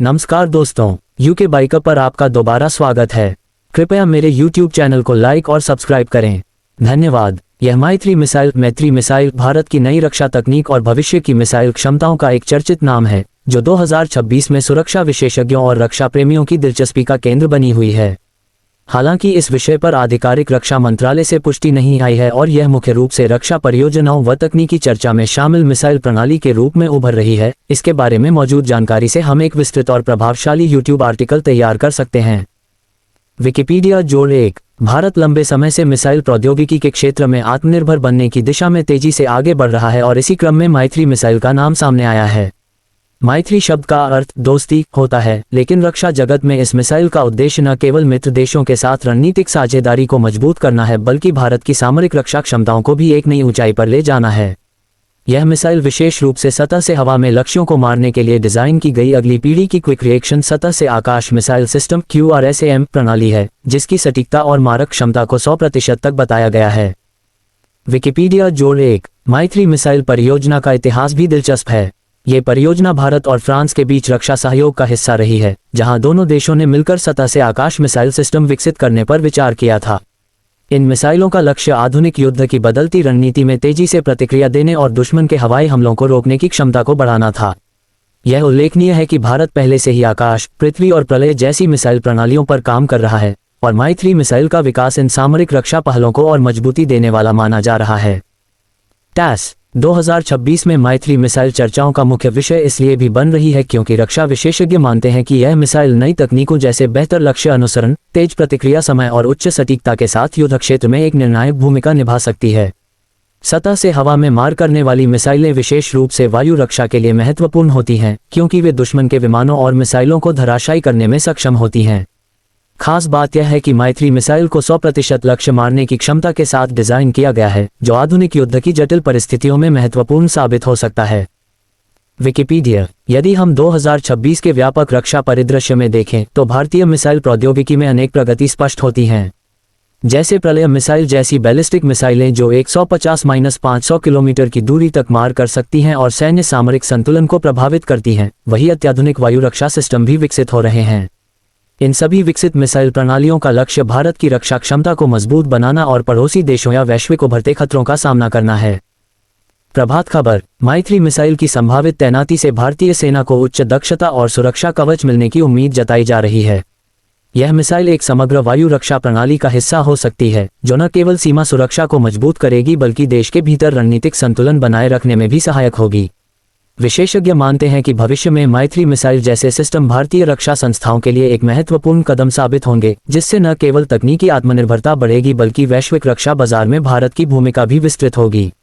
नमस्कार दोस्तों, UK biker पर आपका दोबारा स्वागत है। कृपया मेरे YouTube चैनल को लाइक और सब्सक्राइब करें। धन्यवाद। यह मैत्री मिसाइल भारत की नई रक्षा तकनीक और भविष्य की मिसाइल क्षमताओं का एक चर्चित नाम है, जो 2026 में सुरक्षा विशेषज्ञों और रक्षा प्रेमियों की दिलचस्पी का केंद्र बनी हुई है। हालांकि इस विषय पर आधिकारिक रक्षा मंत्रालय से पुष्टि नहीं आई है और यह मुख्य रूप से रक्षा परियोजनाओं व तकनीकी चर्चा में शामिल मिसाइल प्रणाली के रूप में उभर रही है। इसके बारे में मौजूद जानकारी से हम एक विस्तृत और प्रभावशाली YouTube आर्टिकल तैयार कर सकते हैं। विकिपीडिया जोड़ 1। भारत लंबे समय से मिसाइल प्रौद्योगिकी के क्षेत्र में आत्मनिर्भर बनने की दिशा में तेजी से आगे बढ़ रहा है और इसी क्रम में मैत्री मिसाइल का नाम सामने आया है। मैत्री शब्द का अर्थ दोस्ती होता है, लेकिन रक्षा जगत में इस मिसाइल का उद्देश्य न केवल मित्र देशों के साथ रणनीतिक साझेदारी को मजबूत करना है, बल्कि भारत की सामरिक रक्षा क्षमताओं को भी एक नई ऊंचाई पर ले जाना है। यह मिसाइल विशेष रूप से सतह से हवा में लक्ष्यों को मारने के लिए डिजाइन की गई अगली पीढ़ी की क्विक रिएक्शन सतह से आकाश मिसाइल सिस्टम QRSAM प्रणाली है, जिसकी सटीकता और मारक क्षमता को 100% तक बताया गया है। विकिपीडिया जोड़ 1। मैत्री मिसाइल परियोजना का इतिहास भी दिलचस्प है। ये परियोजना भारत और फ्रांस के बीच रक्षा सहयोग का हिस्सा रही है, जहां दोनों देशों ने मिलकर सतह से आकाश मिसाइल सिस्टम विकसित करने पर विचार किया था। इन मिसाइलों का लक्ष्य आधुनिक युद्ध की बदलती रणनीति में तेजी से प्रतिक्रिया देने और दुश्मन के हवाई हमलों को रोकने की क्षमता को बढ़ाना था। यह उल्लेखनीय है कि भारत पहले से ही आकाश, पृथ्वी और प्रलय जैसी मिसाइल प्रणालियों पर काम कर रहा है, और मैत्री मिसाइल का विकास इन सामरिक रक्षा पहलों को और मजबूती देने वाला माना जा रहा है। 2026 में मैत्री मिसाइल चर्चाओं का मुख्य विषय इसलिए भी बन रही है क्योंकि रक्षा विशेषज्ञ मानते हैं कि यह मिसाइल नई तकनीकों जैसे बेहतर लक्ष्य अनुसरण, तेज प्रतिक्रिया समय और उच्च सटीकता के साथ युद्ध क्षेत्र में एक निर्णायक भूमिका निभा सकती है। सतह से हवा में मार करने वाली मिसाइलें विशेष रूप से वायु रक्षा के लिए महत्वपूर्ण होती हैं, क्योंकि वे दुश्मन के विमानों और मिसाइलों को धराशायी करने में सक्षम होती हैं। खास बात यह है कि मैत्री मिसाइल को 100% लक्ष्य मारने की क्षमता के साथ डिजाइन किया गया है, जो आधुनिक युद्ध की जटिल परिस्थितियों में महत्वपूर्ण साबित हो सकता है। विकिपीडिया। यदि हम 2026 के व्यापक रक्षा परिदृश्य में देखें तो भारतीय मिसाइल प्रौद्योगिकी में अनेक प्रगति स्पष्ट होती हैं। जैसे प्रलय मिसाइल जैसी बैलिस्टिक मिसाइलें जो 150-500 किलोमीटर की दूरी तक मार कर सकती हैं और सैन्य सामरिक संतुलन को प्रभावित करती हैं, वही अत्याधुनिक वायु रक्षा सिस्टम भी विकसित हो रहे हैं। इन सभी विकसित मिसाइल प्रणालियों का लक्ष्य भारत की रक्षा क्षमता को मजबूत बनाना और पड़ोसी देशों या वैश्विक उभरते खतरों का सामना करना है। प्रभात खबर। मैत्री मिसाइल की संभावित तैनाती से भारतीय सेना को उच्च दक्षता और सुरक्षा कवच मिलने की उम्मीद जताई जा रही है। यह मिसाइल एक समग्र वायु रक्षा प्रणाली का हिस्सा हो सकती है, जो न केवल सीमा सुरक्षा को मजबूत करेगी बल्कि देश के भीतर रणनीतिक संतुलन बनाए रखने में भी सहायक होगी। विशेषज्ञ मानते हैं कि भविष्य में मैत्री मिसाइल जैसे सिस्टम भारतीय रक्षा संस्थाओं के लिए एक महत्वपूर्ण कदम साबित होंगे, जिससे न केवल तकनीकी आत्मनिर्भरता बढ़ेगी बल्कि वैश्विक रक्षा बाजार में भारत की भूमिका भी विस्तृत होगी।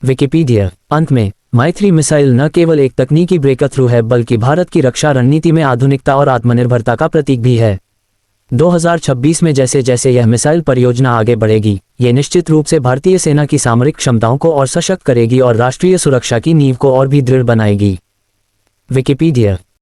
विकिपीडिया। अंत में, मैत्री मिसाइल न केवल एक तकनीकी ब्रेकथ्रू है बल्कि भारत की रक्षा रणनीति में आधुनिकता और आत्मनिर्भरता का प्रतीक भी है। 2026 में जैसे जैसे यह मिसाइल परियोजना आगे बढ़ेगी, ये निश्चित रूप से भारतीय सेना की सामरिक क्षमताओं को और सशक्त करेगी और राष्ट्रीय सुरक्षा की नींव को और भी दृढ़ बनाएगी। विकिपीडिया।